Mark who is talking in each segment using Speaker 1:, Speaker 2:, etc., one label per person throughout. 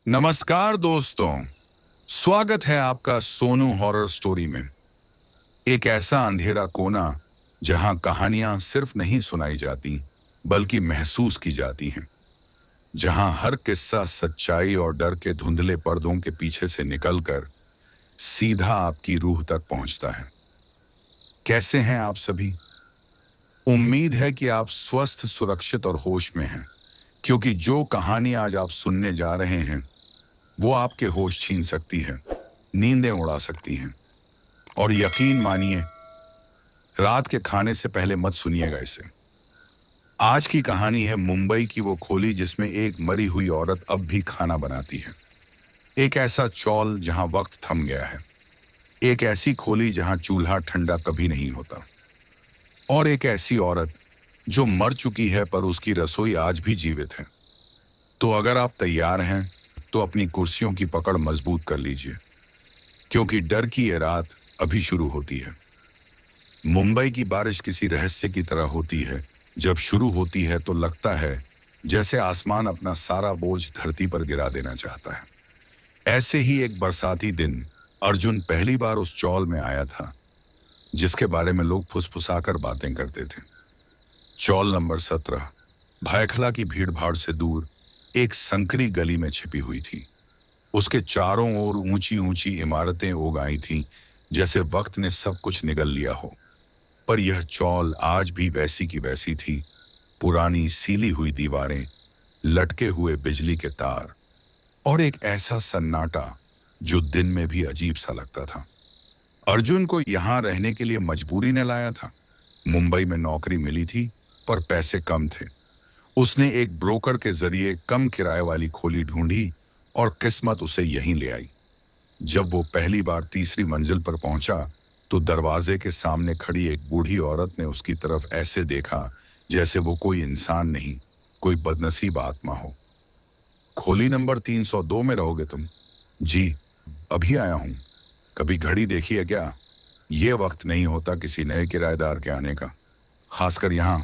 Speaker 1: नमस्कार दोस्तों, स्वागत है आपका सोनू हॉरर स्टोरी में। एक ऐसा अंधेरा कोना जहां कहानियां सिर्फ नहीं सुनाई जाती बल्कि महसूस की जाती हैं। जहां हर किस्सा सच्चाई और डर के धुंधले पर्दों के पीछे से निकलकर सीधा आपकी रूह तक पहुंचता है। कैसे हैं आप सभी? उम्मीद है कि आप स्वस्थ, सुरक्षित और होश में हैं, क्योंकि जो कहानी आज आप सुनने जा रहे हैं वो आपके होश छीन सकती है, नींदें उड़ा सकती हैं। और यकीन मानिए, रात के खाने से पहले मत सुनिएगा इसे। आज की कहानी है मुंबई की वो खोली जिसमें एक मरी हुई औरत अब भी खाना बनाती है। एक ऐसा चौल जहां वक्त थम गया है। एक ऐसी खोली जहां चूल्हा ठंडा कभी नहीं होता। और एक ऐसी औरत जो मर चुकी है पर उसकी रसोई आज भी जीवित है। तो अगर आप तैयार हैं तो अपनी कुर्सियों की पकड़ मजबूत कर लीजिए, क्योंकि डर की ये रात अभी शुरू होती है। मुंबई की बारिश किसी रहस्य की तरह होती है। जब शुरू होती है तो लगता है जैसे आसमान अपना सारा बोझ धरती पर गिरा देना चाहता है। ऐसे ही एक बरसाती दिन अर्जुन पहली बार उस चौल में आया था जिसके बारे में लोग फुसफुसाकर बातें करते थे। चौल नंबर 17 भायखला की भीड़ भाड़ से दूर एक संकरी गली में छिपी हुई थी। उसके चारों ओर ऊंची ऊंची इमारतें उग आई थीं, जैसे वक्त ने सब कुछ निगल लिया हो। पर यह चौल आज भी वैसी की वैसी थी। पुरानी सीली हुई दीवारें, लटके हुए बिजली के तार और एक ऐसा सन्नाटा जो दिन में भी अजीब सा लगता था। अर्जुन को यहां रहने के लिए मजबूरी ने लाया था। मुंबई में नौकरी मिली थी पर पैसे कम थे। उसने एक ब्रोकर के जरिए कम किराए वाली खोली ढूंढी और किस्मत उसे यहीं ले आई। जब वो पहली बार तीसरी मंजिल पर पहुंचा तो दरवाजे के सामने खड़ी एक बूढ़ी औरत ने उसकी तरफ ऐसे देखा जैसे वो कोई इंसान नहीं, कोई बदनसीब आत्मा हो। खोली नंबर 302 में रहोगे तुम? जी, अभी आया हूं। कभी घड़ी देखी है क्या? ये वक्त नहीं होता किसी नए किराएदार के आने का, खासकर यहां।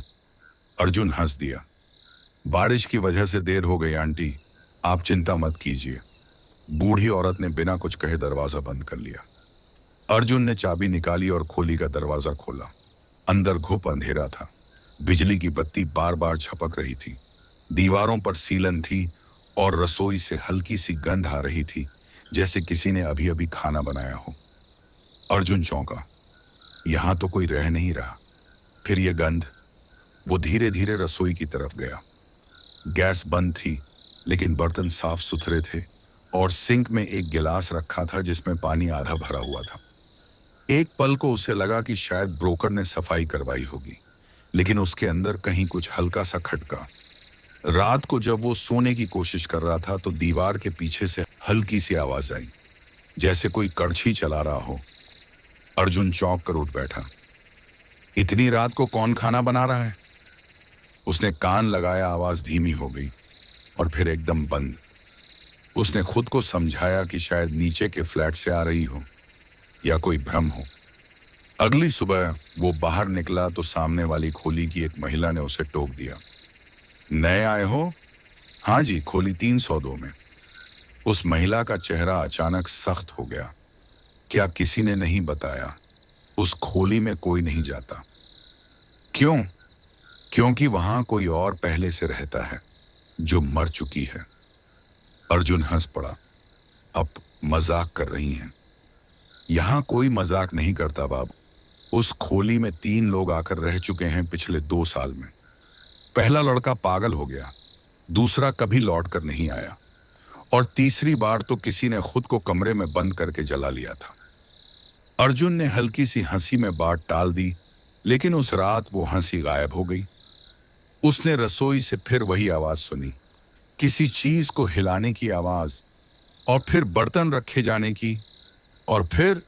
Speaker 1: अर्जुन हंस दिया। बारिश की वजह से देर हो गई आंटी, आप चिंता मत कीजिए। बूढ़ी औरत ने बिना कुछ कहे दरवाजा बंद कर लिया। अर्जुन ने चाबी निकाली और खोली का दरवाजा खोला। अंदर घुप अंधेरा था। बिजली की बत्ती बार बार छपक रही थी। दीवारों पर सीलन थी और रसोई से हल्की सी गंध आ रही थी, जैसे किसी ने अभी अभी खाना बनाया हो। अर्जुन चौंका। यहां तो कोई रह नहीं रहा। फिर यह गंध। वो धीरे धीरे रसोई की तरफ गया। गैस बंद थी, लेकिन बर्तन साफ सुथरे थे और सिंक में एक गिलास रखा था जिसमें पानी आधा भरा हुआ था। एक पल को उसे लगा कि शायद ब्रोकर ने सफाई करवाई होगी, लेकिन उसके अंदर कहीं कुछ हल्का सा खटका। रात को जब वो सोने की कोशिश कर रहा था तो दीवार के पीछे से हल्की सी आवाज आई, जैसे कोई कड़छी चला रहा हो। अर्जुन चौंक कर उठ बैठा। इतनी रात को कौन खाना बना रहा है? उसने कान लगाया। आवाज धीमी हो गई और फिर एकदम बंद। उसने खुद को समझाया कि शायद नीचे के फ्लैट से आ रही हो या कोई भ्रम हो। अगली सुबह वो बाहर निकला तो सामने वाली खोली की एक महिला ने उसे टोक दिया। नए आए हो? हाँ जी, खोली 302 में। उस महिला का चेहरा अचानक सख्त हो गया। क्या किसी ने नहीं बताया उस खोली में कोई नहीं जाता? क्यों? क्योंकि वहां कोई और पहले से रहता है जो मर चुकी है। अर्जुन हंस पड़ा। अब मजाक कर रही हैं? यहां कोई मजाक नहीं करता बाबू। उस खोली में 3 लोग आकर रह चुके हैं पिछले 2 साल में। पहला लड़का पागल हो गया, दूसरा कभी लौट कर नहीं आया और तीसरी बार तो किसी ने खुद को कमरे में बंद करके जला लिया था। अर्जुन ने हल्की सी हंसी में बात टाल दी, लेकिन उस रात वो हंसी गायब हो गई। उसने रसोई से फिर वही आवाज सुनी, किसी चीज को हिलाने की आवाज, और फिर बर्तन रखे जाने की, और फिर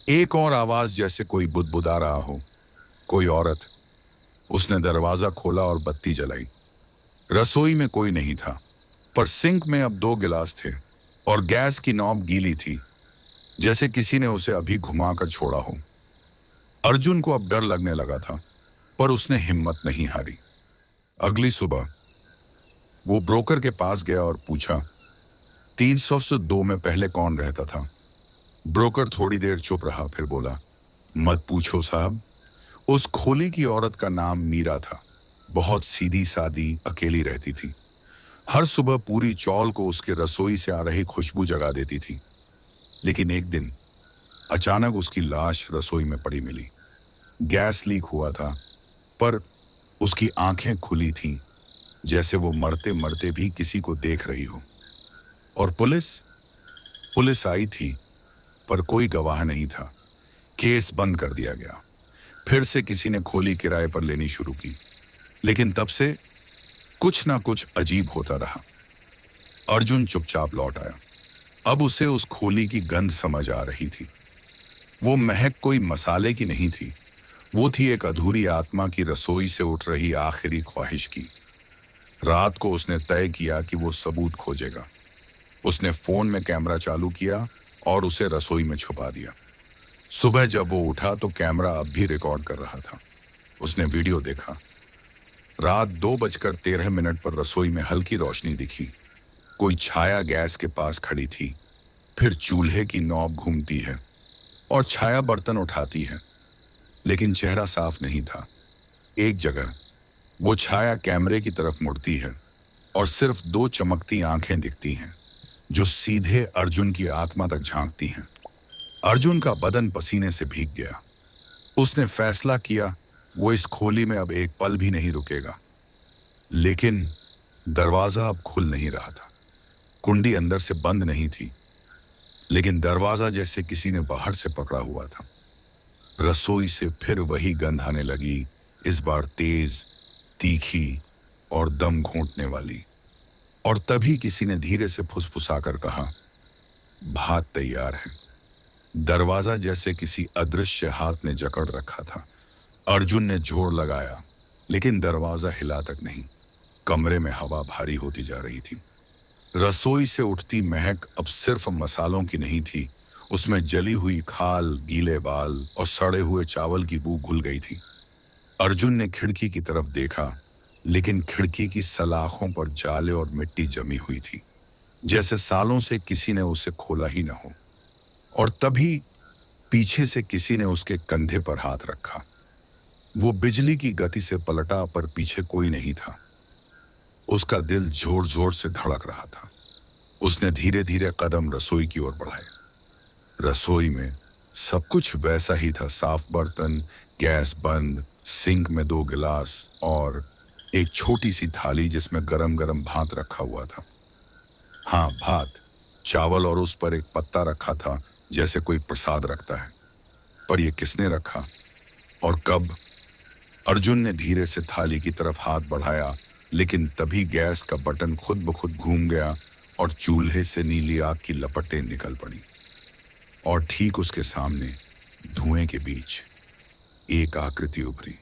Speaker 1: एक और आवाज जैसे कोई बुदबुदा रहा हो, कोई औरत। उसने दरवाजा खोला और बत्ती जलाई। रसोई में कोई नहीं था, पर सिंक में अब 2 गिलास थे और गैस की नॉब गीली थी, जैसे किसी ने उसे अभी घुमाकर छोड़ा हो। अर्जुन को अब डर लगने लगा था, पर उसने हिम्मत नहीं हारी। अगली सुबह वो ब्रोकर के पास गया और पूछा, 302 में पहले कौन रहता था? ब्रोकर थोड़ी देर चुप रहा, फिर बोला, मत पूछो साहब। उस खोली की औरत का नाम मीरा था। बहुत सीधी सादी, अकेली रहती थी। हर सुबह पूरी चौल को उसके रसोई से आ रही खुशबू जगा देती थी। लेकिन एक दिन अचानक उसकी लाश रसोई में पड़ी मिली। गैस लीक हुआ था, पर उसकी आंखें खुली थीं, जैसे वो मरते मरते भी किसी को देख रही हो। और पुलिस पुलिस आई थी, पर कोई गवाह नहीं था। केस बंद कर दिया गया। फिर से किसी ने खोली किराए पर लेनी शुरू की। लेकिन तब से कुछ ना कुछ अजीब होता रहा। अर्जुन चुपचाप लौट आया। अब उसे उस खोली की गंध समझ आ रही थी। वो महक कोई मसाले की नहीं थी। वो थी एक अधूरी आत्मा की रसोई से उठ रही आखिरी ख्वाहिश की। रात को उसने तय किया कि वो सबूत खोजेगा। उसने फोन में कैमरा चालू किया और उसे रसोई में छुपा दिया। सुबह जब वो उठा तो कैमरा अब भी रिकॉर्ड कर रहा था। उसने वीडियो देखा। रात 2:13 पर रसोई में हल्की रोशनी दिखी। कोई छाया गैस के पास खड़ी थी। फिर चूल्हे की नॉब घूमती है और छाया बर्तन उठाती है, लेकिन चेहरा साफ नहीं था। एक जगह वो छाया कैमरे की तरफ मुड़ती है और सिर्फ 2 चमकती आंखें दिखती हैं, जो सीधे अर्जुन की आत्मा तक झांकती हैं। अर्जुन का बदन पसीने से भीग गया। उसने फैसला किया वो इस खोली में अब एक पल भी नहीं रुकेगा। लेकिन दरवाजा अब खुल नहीं रहा था। कुंडी अंदर से बंद नहीं थी, लेकिन दरवाजा जैसे किसी ने बाहर से पकड़ा हुआ था। रसोई से फिर वही गंध आने लगी, इस बार तेज, तीखी और दम घोंटने वाली। और तभी किसी ने धीरे से फुसफुसाकर कहा, भात तैयार है। दरवाजा जैसे किसी अदृश्य हाथ ने जकड़ रखा था। अर्जुन ने जोर लगाया, लेकिन दरवाजा हिला तक नहीं। कमरे में हवा भारी होती जा रही थी। रसोई से उठती महक अब सिर्फ मसालों की नहीं थी। उसमें जली हुई खाल, गीले बाल और सड़े हुए चावल की बू घुल गई थी। अर्जुन ने खिड़की की तरफ देखा, लेकिन खिड़की की सलाखों पर जाले और मिट्टी जमी हुई थी, जैसे सालों से किसी ने उसे खोला ही न हो। और तभी पीछे से किसी ने उसके कंधे पर हाथ रखा। वो बिजली की गति से पलटा, पर पीछे कोई नहीं था। उसका दिल जोर जोर से धड़क रहा था। उसने धीरे धीरे कदम रसोई की ओर बढ़ाए। रसोई में सब कुछ वैसा ही था। साफ बर्तन, गैस बंद, सिंक में 2 गिलास और एक छोटी सी थाली जिसमें गरम गरम भात रखा हुआ था। हाँ, भात, चावल, और उस पर एक पत्ता रखा था, जैसे कोई प्रसाद रखता है। पर यह किसने रखा और कब? अर्जुन ने धीरे से थाली की तरफ हाथ बढ़ाया, लेकिन तभी गैस का बटन खुद ब खुद घूम गया और चूल्हे से नीली आग की लपटें निकल पड़ी। और ठीक उसके सामने, धुएं के बीच, एक आकृति उभरी।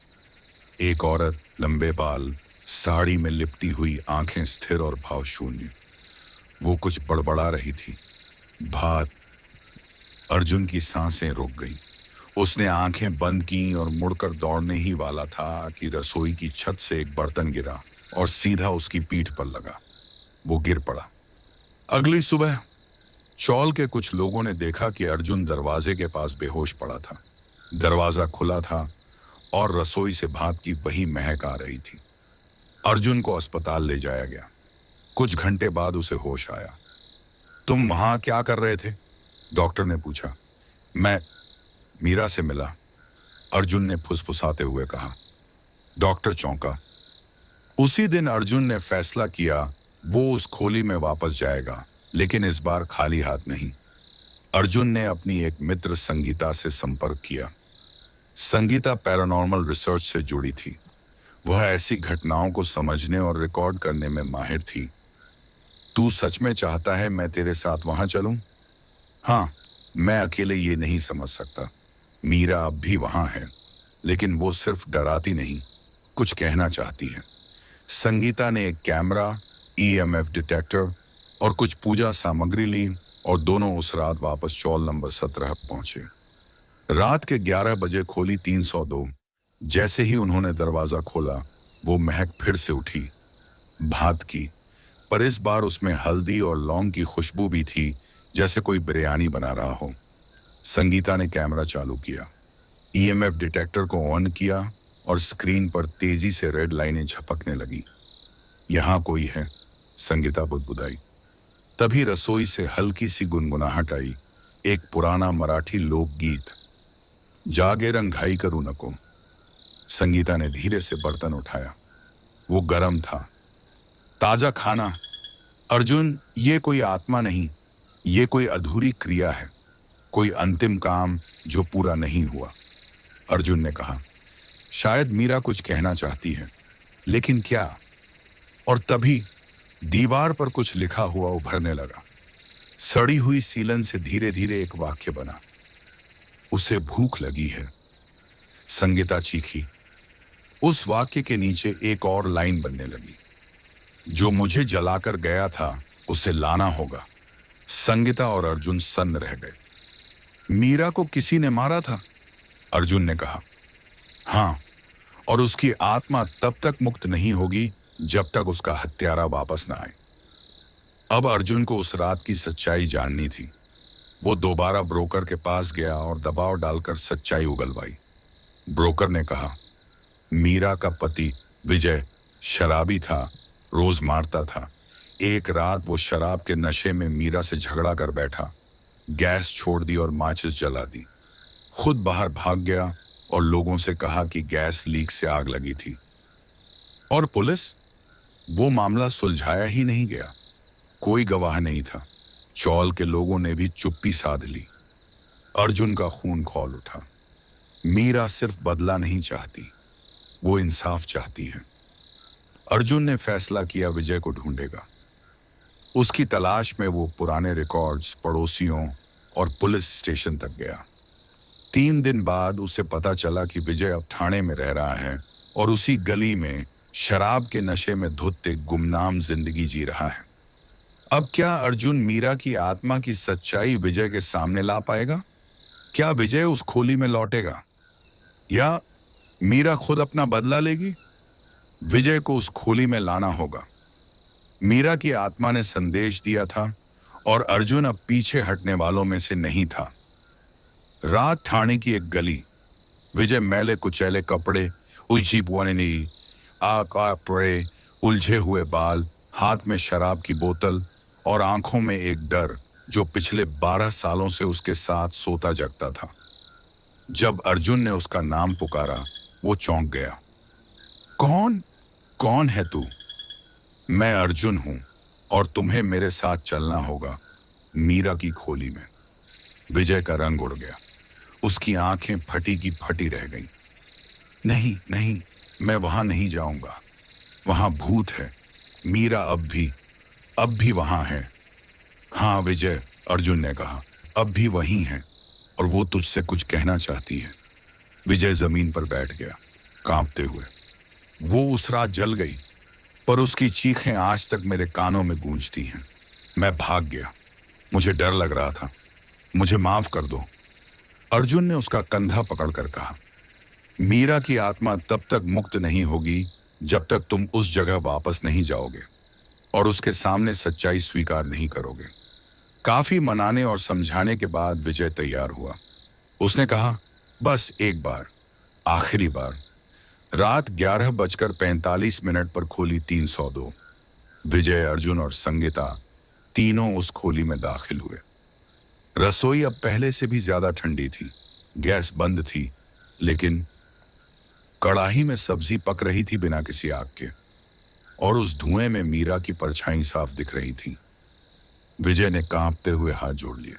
Speaker 1: एक औरत, लंबे बाल, साड़ी में लिपटी हुई, आंखें स्थिर और भावशून्य। वो कुछ बड़बड़ा रही थी। भात। अर्जुन की सांसें रुक गईं। उसने आंखें बंद की और मुड़कर दौड़ने ही वाला था कि रसोई की छत से एक बर्तन गिरा और सीधा उसकी पीठ पर लगा। वो गिर पड़ा। अगली सुबह चौल के कुछ लोगों ने देखा कि अर्जुन दरवाजे के पास बेहोश पड़ा था। दरवाजा खुला था और रसोई से भात की वही महक आ रही थी। अर्जुन को अस्पताल ले जाया गया। कुछ घंटे बाद उसे होश आया। तुम वहां क्या कर रहे थे? डॉक्टर ने पूछा। मैं मीरा से मिला, अर्जुन ने फुसफुसाते हुए कहा। डॉक्टर चौंका। उसी दिन अर्जुन ने फैसला किया वो उस खोली में वापस जाएगा, लेकिन इस बार खाली हाथ नहीं। अर्जुन ने अपनी एक मित्र संगीता से संपर्क किया। संगीता पैरानॉर्मल रिसर्च से जुड़ी थी। वह ऐसी घटनाओं को समझने और रिकॉर्ड करने में माहिर थी। तू सच में चाहता है मैं तेरे साथ वहां चलूं? हाँ, मैं अकेले ये नहीं समझ सकता। मीरा अब भी वहां है, लेकिन वो सिर्फ डराती नहीं, कुछ कहना चाहती है। संगीता ने एक कैमरा, ईएमएफ डिटेक्टर और कुछ पूजा सामग्री ली और दोनों उस रात वापस चौल नंबर 17 पहुंचे। रात के 11 बजे खोली 302। जैसे ही उन्होंने दरवाजा खोला, वो महक फिर से उठी। भात की, पर इस बार उसमें हल्दी और लौंग की खुशबू भी थी, जैसे कोई बिरयानी बना रहा हो। संगीता ने कैमरा चालू किया, ईएमएफ डिटेक्टर को ऑन किया और स्क्रीन पर तेजी से रेड लाइनें झपकने लगी। यहां कोई है, संगीता बुदबुदाई। तभी रसोई से हल्की सी गुनगुनाहट आई, एक पुराना मराठी लोकगीत, जागे रंगाई करू नको। संगीता ने धीरे से बर्तन उठाया। वो गरम था, ताजा खाना। अर्जुन, ये कोई आत्मा नहीं, ये कोई अधूरी क्रिया है, कोई अंतिम काम जो पूरा नहीं हुआ। अर्जुन ने कहा, शायद मीरा कुछ कहना चाहती है, लेकिन क्या? और तभी दीवार पर कुछ लिखा हुआ उभरने लगा। सड़ी हुई सीलन से धीरे धीरे एक वाक्य बना, उसे भूख लगी है। संगीता चीखी। उस वाक्य के नीचे एक और लाइन बनने लगी, जो मुझे जलाकर गया था उसे लाना होगा। संगीता और अर्जुन सन्न रह गए। मीरा को किसी ने मारा था? अर्जुन ने कहा। हाँ, और उसकी आत्मा तब तक मुक्त नहीं होगी जब तक उसका हत्यारा वापस ना आए। अब अर्जुन को उस रात की सच्चाई जाननी थी। वो दोबारा ब्रोकर के पास गया और दबाव डालकर सच्चाई उगलवाई। ब्रोकर ने कहा, मीरा का पति विजय शराबी था, रोज मारता था। एक रात वो शराब के नशे में मीरा से झगड़ा कर बैठा, गैस छोड़ दी और माचिस जला दी। खुद बाहर भाग गया और लोगों से कहा कि गैस लीक से आग लगी थी। और पुलिस? वो मामला सुलझाया ही नहीं गया। कोई गवाह नहीं था। चौल के लोगों ने भी चुप्पी साध ली। अर्जुन का खून खौल उठा। मीरा सिर्फ बदला नहीं चाहती, वो इंसाफ चाहती है। अर्जुन ने फैसला किया विजय को ढूंढेगा। उसकी तलाश में वो पुराने रिकॉर्ड्स, पड़ोसियों और पुलिस स्टेशन तक गया। 3 दिन बाद उसे पता चला कि विजय अब ठाणे में रह रहा है और उसी गली में शराब के नशे में धुत एक गुमनाम जिंदगी जी रहा है। अब क्या अर्जुन मीरा की आत्मा की सच्चाई विजय के सामने ला पाएगा? क्या विजय उस खोली में लौटेगा, या मीरा खुद अपना बदला लेगी? विजय को उस खोली में लाना होगा। मीरा की आत्मा ने संदेश दिया था और अर्जुन अब पीछे हटने वालों में से नहीं था। रात ठाणे की एक गली। विजय मैले कुचैले कपड़े, उलझी पुआनी पड़े, उलझे हुए बाल, हाथ में शराब की बोतल और आंखों में एक डर जो पिछले 12 सालों से उसके साथ सोता जगता था। जब अर्जुन ने उसका नाम पुकारा, वो चौंक गया। कौन? कौन है तू? मैं अर्जुन हूं और तुम्हें मेरे साथ चलना होगा, मीरा की खोली में। विजय का रंग उड़ गया। उसकी आंखें फटी की फटी रह गईं। नहीं नहीं, मैं वहां नहीं जाऊंगा। वहां भूत है। मीरा अब भी वहां है। हाँ विजय, अर्जुन ने कहा, अब भी वहीं है और वो तुझसे कुछ कहना चाहती है। विजय जमीन पर बैठ गया, कांपते हुए। वो उस रात जल गई, पर उसकी चीखें आज तक मेरे कानों में गूंजती हैं। मैं भाग गया, मुझे डर लग रहा था, मुझे माफ कर दो। अर्जुन ने उसका कंधा पकड़कर कहा, मीरा की आत्मा तब तक मुक्त नहीं होगी जब तक तुम उस जगह वापस नहीं जाओगे और उसके सामने सच्चाई स्वीकार नहीं करोगे। काफी मनाने और समझाने के बाद विजय तैयार हुआ। उसने कहा, बस एक बार, आखिरी बार। रात 11:45 पर खोली 302। विजय, अर्जुन और संगीता तीनों उस खोली में दाखिल हुए। रसोई अब पहले से भी ज्यादा ठंडी थी। गैस बंद थी, लेकिन कड़ाही में सब्जी पक रही थी बिना किसी आग के, और उस धुएं में मीरा की परछाई साफ दिख रही थी। विजय ने कांपते हुए हाथ जोड़ लिए।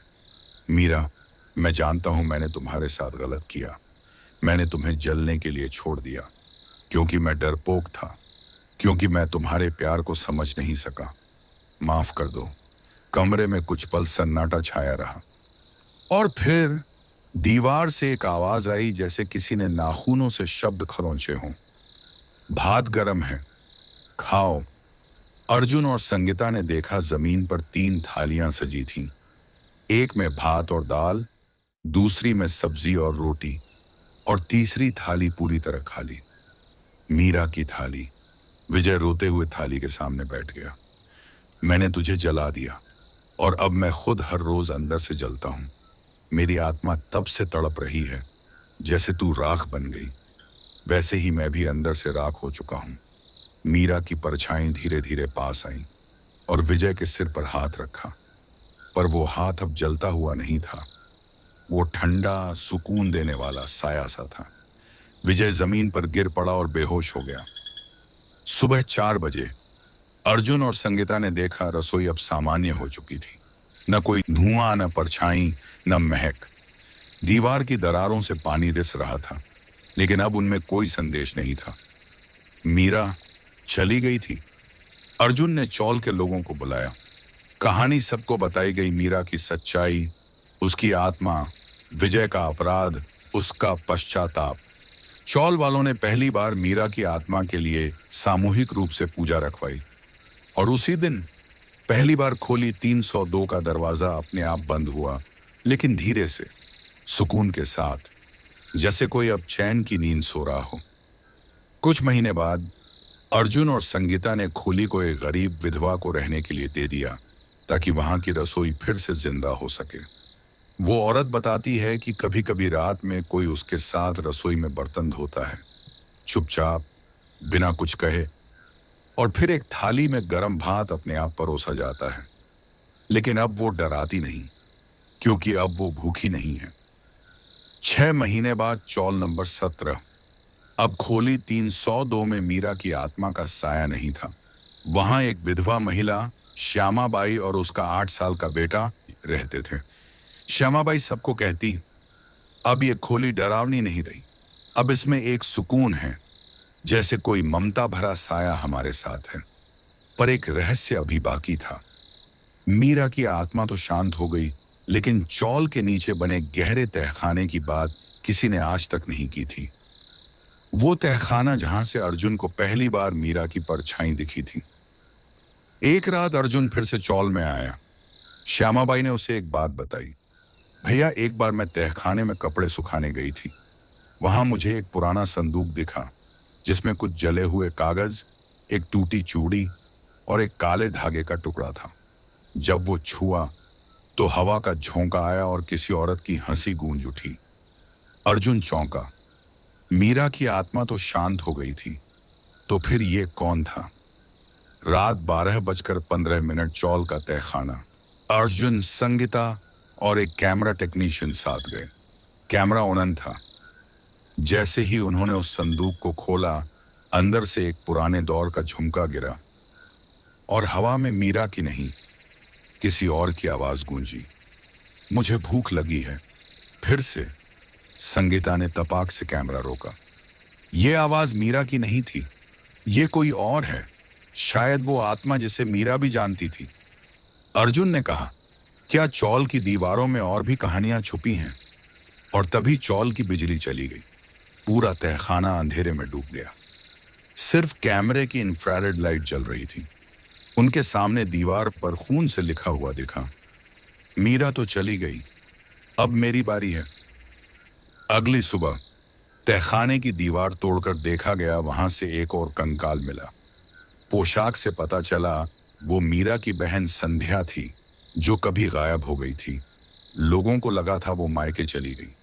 Speaker 1: मीरा, मैं जानता हूं मैंने तुम्हारे साथ गलत किया। मैंने तुम्हें जलने के लिए छोड़ दिया, क्योंकि मैं डरपोक था, क्योंकि मैं तुम्हारे प्यार को समझ नहीं सका। माफ कर दो। कमरे में कुछ पल सन्नाटा छाया रहा, और फिर दीवार से एक आवाज आई, जैसे किसी ने नाखूनों से शब्द खरोंचे हों। भात गरम है, खाओ। अर्जुन और संगीता ने देखा जमीन पर 3 थालियां सजी थीं। एक में भात और दाल, दूसरी में सब्जी और रोटी, और तीसरी थाली पूरी तरह खाली। मीरा की थाली। विजय रोते हुए थाली के सामने बैठ गया। मैंने तुझे जला दिया और अब मैं खुद हर रोज अंदर से जलता हूं। मेरी आत्मा तब से तड़प रही है, जैसे तू राख बन गई वैसे ही मैं भी अंदर से राख हो चुका हूं। मीरा की परछाई धीरे धीरे पास आई और विजय के सिर पर हाथ रखा, पर वो हाथ अब जलता हुआ नहीं था। वो ठंडा, सुकून देने वाला साया सा था। विजय जमीन पर गिर पड़ा और बेहोश हो गया। सुबह 4 बजे अर्जुन और संगीता ने देखा रसोई अब सामान्य हो चुकी थी। न कोई धुआं, न परछाई, न महक। दीवार की दरारों से पानी रिस रहा था, लेकिन अब उनमें कोई संदेश नहीं था। मीरा चली गई थी। अर्जुन ने चौल के लोगों को बुलाया। कहानी सबको बताई गई। मीरा की सच्चाई, उसकी आत्मा, विजय का अपराध, उसका पश्चाताप। चौल वालों ने पहली बार मीरा की आत्मा के लिए सामूहिक रूप से पूजा रखवाई और उसी दिन पहली बार खोली 302 का दरवाजा अपने आप बंद हुआ, लेकिन धीरे से, सुकून के साथ, जैसे कोई अब चैन की नींद सो रहा हो। कुछ महीने बाद अर्जुन और संगीता ने खोली को एक गरीब विधवा को रहने के लिए दे दिया, ताकि वहां की रसोई फिर से जिंदा हो सके। वो औरत बताती है कि कभी कभी रात में कोई उसके साथ रसोई में बर्तन धोता है, चुपचाप, बिना कुछ कहे, और फिर एक थाली में गर्म भात अपने आप परोसा जाता है। लेकिन अब वो डराती नहीं, क्योंकि अब वो भूखी नहीं है। 6 महीने बाद चौल नंबर 17, अब खोली 302 में मीरा की आत्मा का साया नहीं था। वहां एक विधवा महिला श्यामाबाई और उसका 8 साल का बेटा रहते थे। श्यामाबाई सबको कहती, अब ये खोली डरावनी नहीं रही, अब इसमें एक सुकून है, जैसे कोई ममता भरा साया हमारे साथ है। पर एक रहस्य अभी बाकी था। मीरा की आत्मा तो शांत हो गई, लेकिन चौल के नीचे बने गहरे तहखाने की बात किसी ने आज तक नहीं की थी। वो तहखाना जहां से अर्जुन को पहली बार मीरा की परछाई दिखी थी। एक रात अर्जुन फिर से चौल में आया। श्यामाबाई ने उसे एक बात बताई। भैया, एक बार मैं तहखाने में कपड़े सुखाने गई थी। वहां मुझे एक पुराना संदूक दिखा, जिसमें कुछ जले हुए कागज, एक टूटी चूड़ी और एक काले धागे का टुकड़ा था। जब वो छुआ तो हवा का झोंका आया और किसी औरत की हंसी गूंज उठी। अर्जुन चौंका। मीरा की आत्मा तो शांत हो गई थी, तो फिर ये कौन था? रात 12:15 चौल का तहखाना। अर्जुन, संगीता और एक कैमरा टेक्नीशियन साथ गए। कैमरा ऑन था। जैसे ही उन्होंने उस संदूक को खोला, अंदर से एक पुराने दौर का झुमका गिरा और हवा में मीरा की नहीं, किसी और की आवाज गूंजी। मुझे भूख लगी है। फिर से संगीता ने तपाक से कैमरा रोका। यह आवाज मीरा की नहीं थी, ये कोई और है, शायद वो आत्मा जिसे मीरा भी जानती थी। अर्जुन ने कहा, क्या चौल की दीवारों में और भी कहानियां छुपी हैं? और तभी चौल की बिजली चली गई। पूरा तहखाना अंधेरे में डूब गया। सिर्फ कैमरे की इंफ्रारेड लाइट जल रही थी। उनके सामने दीवार पर खून से लिखा हुआ दिखा, मीरा तो चली गई, अब मेरी बारी है। अगली सुबह तहखाने की दीवार तोड़कर देखा गया, वहां से एक और कंकाल मिला। पोशाक से पता चला वो मीरा की बहन संध्या थी, जो कभी गायब हो गई थी। लोगों को लगा था वो मायके चली गई,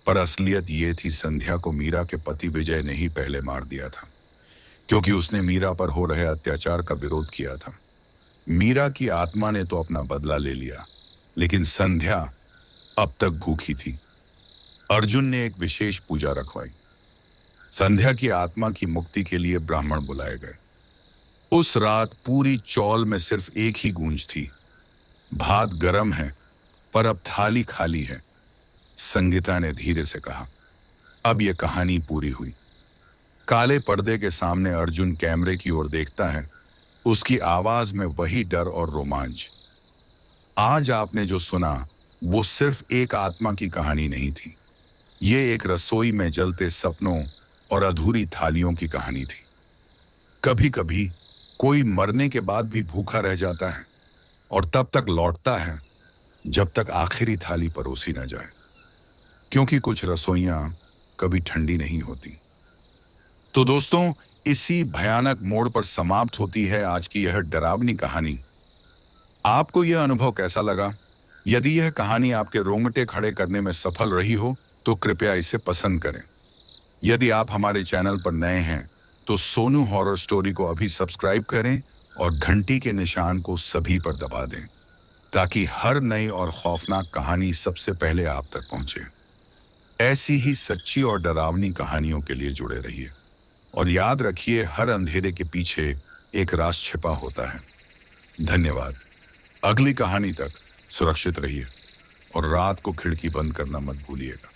Speaker 1: पर असलियत ये थी, संध्या को मीरा के पति विजय ने ही पहले मार दिया था, क्योंकि उसने मीरा पर हो रहे अत्याचार का विरोध किया था। मीरा की आत्मा ने तो अपना बदला ले लिया, लेकिन संध्या अब तक भूखी थी। अर्जुन ने एक विशेष पूजा रखवाई। संध्या की आत्मा की मुक्ति के लिए ब्राह्मण बुलाए गए। उस रात पूरी चौल में सिर्फ एक ही गूंज थी, भात गरम है, पर अब थाली खाली है। संगीता ने धीरे से कहा, अब यह कहानी पूरी हुई। काले पर्दे के सामने अर्जुन कैमरे की ओर देखता है, उसकी आवाज में वही डर और रोमांच। आज आपने जो सुना वो सिर्फ एक आत्मा की कहानी नहीं थी, ये एक रसोई में जलते सपनों और अधूरी थालियों की कहानी थी। कभी कभी कोई मरने के बाद भी भूखा रह जाता है और तब तक लौटता है जब तक आखिरी थाली परोसी न जाए, क्योंकि कुछ रसोइयां कभी ठंडी नहीं होती। तो दोस्तों, इसी भयानक मोड़ पर समाप्त होती है आज की यह डरावनी कहानी। आपको यह अनुभव कैसा लगा? यदि यह कहानी आपके रोंगटे खड़े करने में सफल रही हो तो कृपया इसे पसंद करें। यदि आप हमारे चैनल पर नए हैं तो सोनू हॉरर स्टोरी को अभी सब्सक्राइब करें और घंटी के निशान को सभी पर दबा दें ताकि हर नई और खौफनाक कहानी सबसे पहले आप तक पहुंचे। ऐसी ही सच्ची और डरावनी कहानियों के लिए जुड़े रहिए और याद रखिए, हर अंधेरे के पीछे एक राज छिपा होता है। धन्यवाद। अगली कहानी तक सुरक्षित रहिए और रात को खिड़की बंद करना मत भूलिएगा।